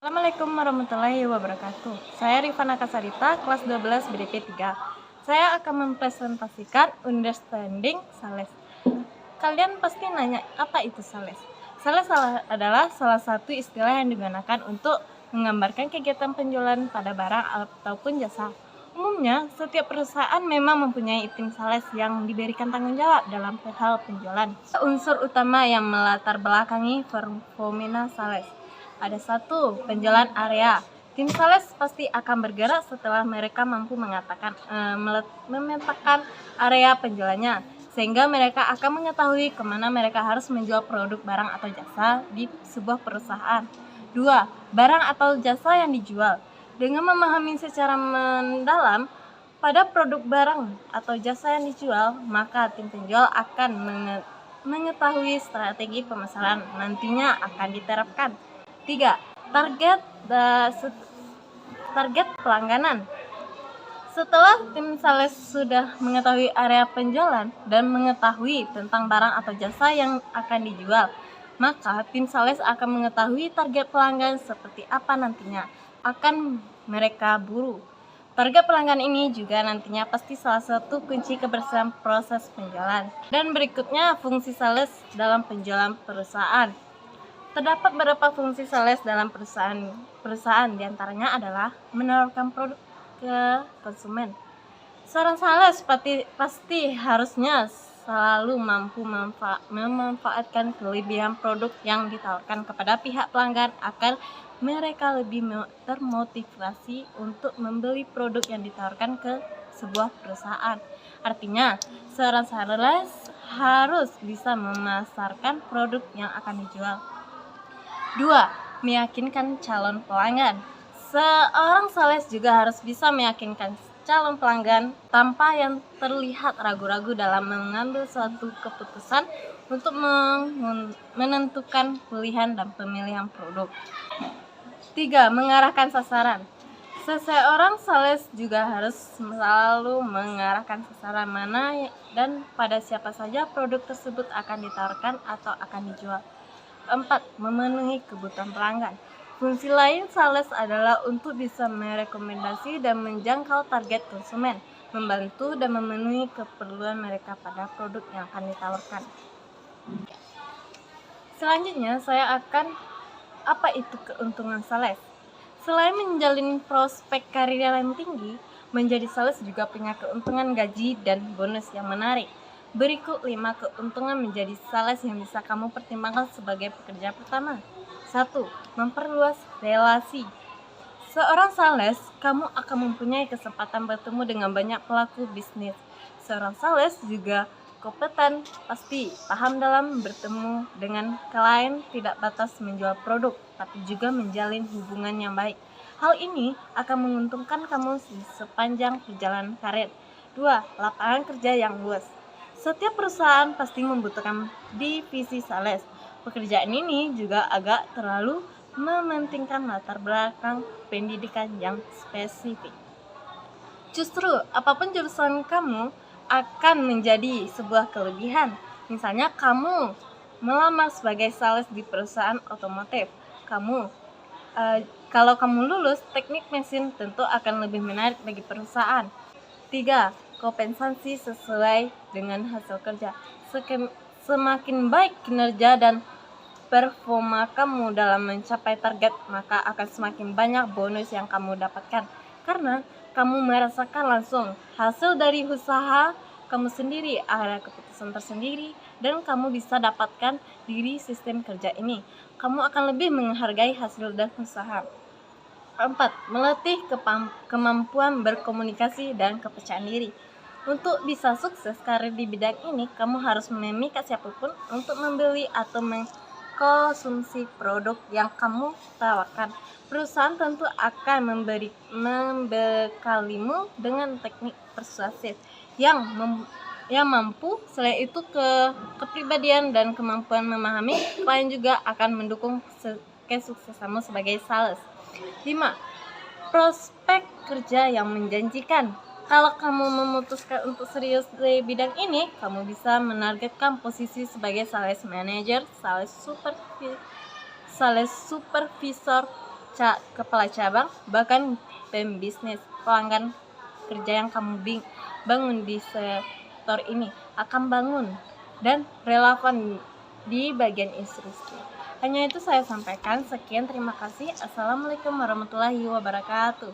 Assalamualaikum warahmatullahi wabarakatuh. Saya Rifana Kasarita, kelas 12 BDP 3. Saya akan mempresentasikan understanding sales. Kalian pasti nanya, apa itu sales? Sales adalah salah satu istilah yang digunakan untuk menggambarkan kegiatan penjualan pada barang ataupun jasa. Umumnya, setiap perusahaan memang mempunyai tim sales yang diberikan tanggung jawab dalam hal penjualan. Unsur utama yang melatar belakangi fenomena sales. Ada satu, penjualan area. Tim sales pasti akan bergerak setelah mereka mampu memetakan area penjualannya, sehingga mereka akan mengetahui kemana mereka harus menjual produk, barang, atau jasa di sebuah perusahaan. 2. Barang atau jasa yang dijual. Dengan memahami secara mendalam pada produk, barang, atau jasa yang dijual, maka tim penjual akan mengetahui strategi pemasaran nantinya akan diterapkan. 3. Target pelangganan. Setelah tim sales sudah mengetahui area penjualan dan mengetahui tentang barang atau jasa yang akan dijual, maka tim sales akan mengetahui target pelanggan seperti apa nantinya akan mereka buru. Target pelanggan ini juga nantinya pasti salah satu kunci keberhasilan proses penjualan. Dan berikutnya, fungsi sales dalam penjualan perusahaan. Terdapat beberapa fungsi sales dalam perusahaan, diantaranya adalah menawarkan produk ke konsumen. Seorang sales pasti harusnya selalu mampu memanfaatkan kelebihan produk yang ditawarkan kepada pihak pelanggan agar mereka lebih termotivasi untuk membeli produk yang ditawarkan ke sebuah perusahaan. Artinya, seorang sales harus bisa memasarkan produk yang akan dijual. 2. Meyakinkan calon pelanggan. Seorang sales juga harus bisa meyakinkan calon pelanggan tanpa yang terlihat ragu-ragu dalam mengambil suatu keputusan untuk menentukan pilihan dan pemilihan produk. 3. Mengarahkan sasaran. Seseorang sales juga harus selalu mengarahkan sasaran mana dan pada siapa saja produk tersebut akan ditawarkan atau akan dijual. 4. Memenuhi kebutuhan pelanggan. Fungsi lain sales adalah untuk bisa merekomendasi dan menjangkau target konsumen, membantu dan memenuhi keperluan mereka pada produk yang akan ditawarkan. Selanjutnya, apa itu keuntungan sales? Selain menjalin prospek karir yang tinggi, menjadi sales juga punya keuntungan gaji dan bonus yang menarik. Berikut 5 keuntungan menjadi sales yang bisa kamu pertimbangkan sebagai pekerja pertama. 1. Memperluas relasi. Seorang sales, kamu akan mempunyai kesempatan bertemu dengan banyak pelaku bisnis. Seorang sales juga kompeten, pasti paham dalam bertemu dengan klien, tidak batas menjual produk, tapi juga menjalin hubungan yang baik. Hal ini akan menguntungkan kamu di sepanjang perjalanan karir. 2. Lapangan kerja yang luas. Setiap perusahaan pasti membutuhkan divisi sales. Pekerjaan ini juga agak terlalu mementingkan latar belakang pendidikan yang spesifik. Justru, apapun jurusan kamu akan menjadi sebuah kelebihan. Misalnya, kamu melamar sebagai sales di perusahaan otomotif. Kalau kamu lulus teknik mesin, tentu akan lebih menarik bagi perusahaan. 3. Kompensasi sesuai dengan hasil kerja. Semakin baik kinerja dan performa kamu dalam mencapai target, maka akan semakin banyak bonus yang kamu dapatkan, karena kamu merasakan langsung hasil dari usaha kamu sendiri, ada keputusan tersendiri, dan kamu bisa dapatkan dari sistem kerja ini. Kamu akan lebih menghargai hasil dan usaha. 4. Melatih kemampuan berkomunikasi dan kepercayaan diri. Untuk bisa sukses karir di bidang ini, kamu harus memikat siapapun untuk membeli atau mengkonsumsi produk yang kamu tawarkan. Perusahaan tentu akan membekalimu dengan teknik persuasif yang mampu. Selain itu, kepribadian dan kemampuan memahami klien juga akan mendukung kesuksesanmu sebagai sales. 5. Prospek kerja yang menjanjikan. Kalau kamu memutuskan untuk serius di bidang ini, kamu bisa menargetkan posisi sebagai sales manager, sales supervisor, kepala cabang, bahkan pembisnis. Pelanggan kerja yang kamu bangun di sektor ini akan bangun dan relevan di bagian industri. Hanya itu saya sampaikan. Sekian, terima kasih. Assalamualaikum warahmatullahi wabarakatuh.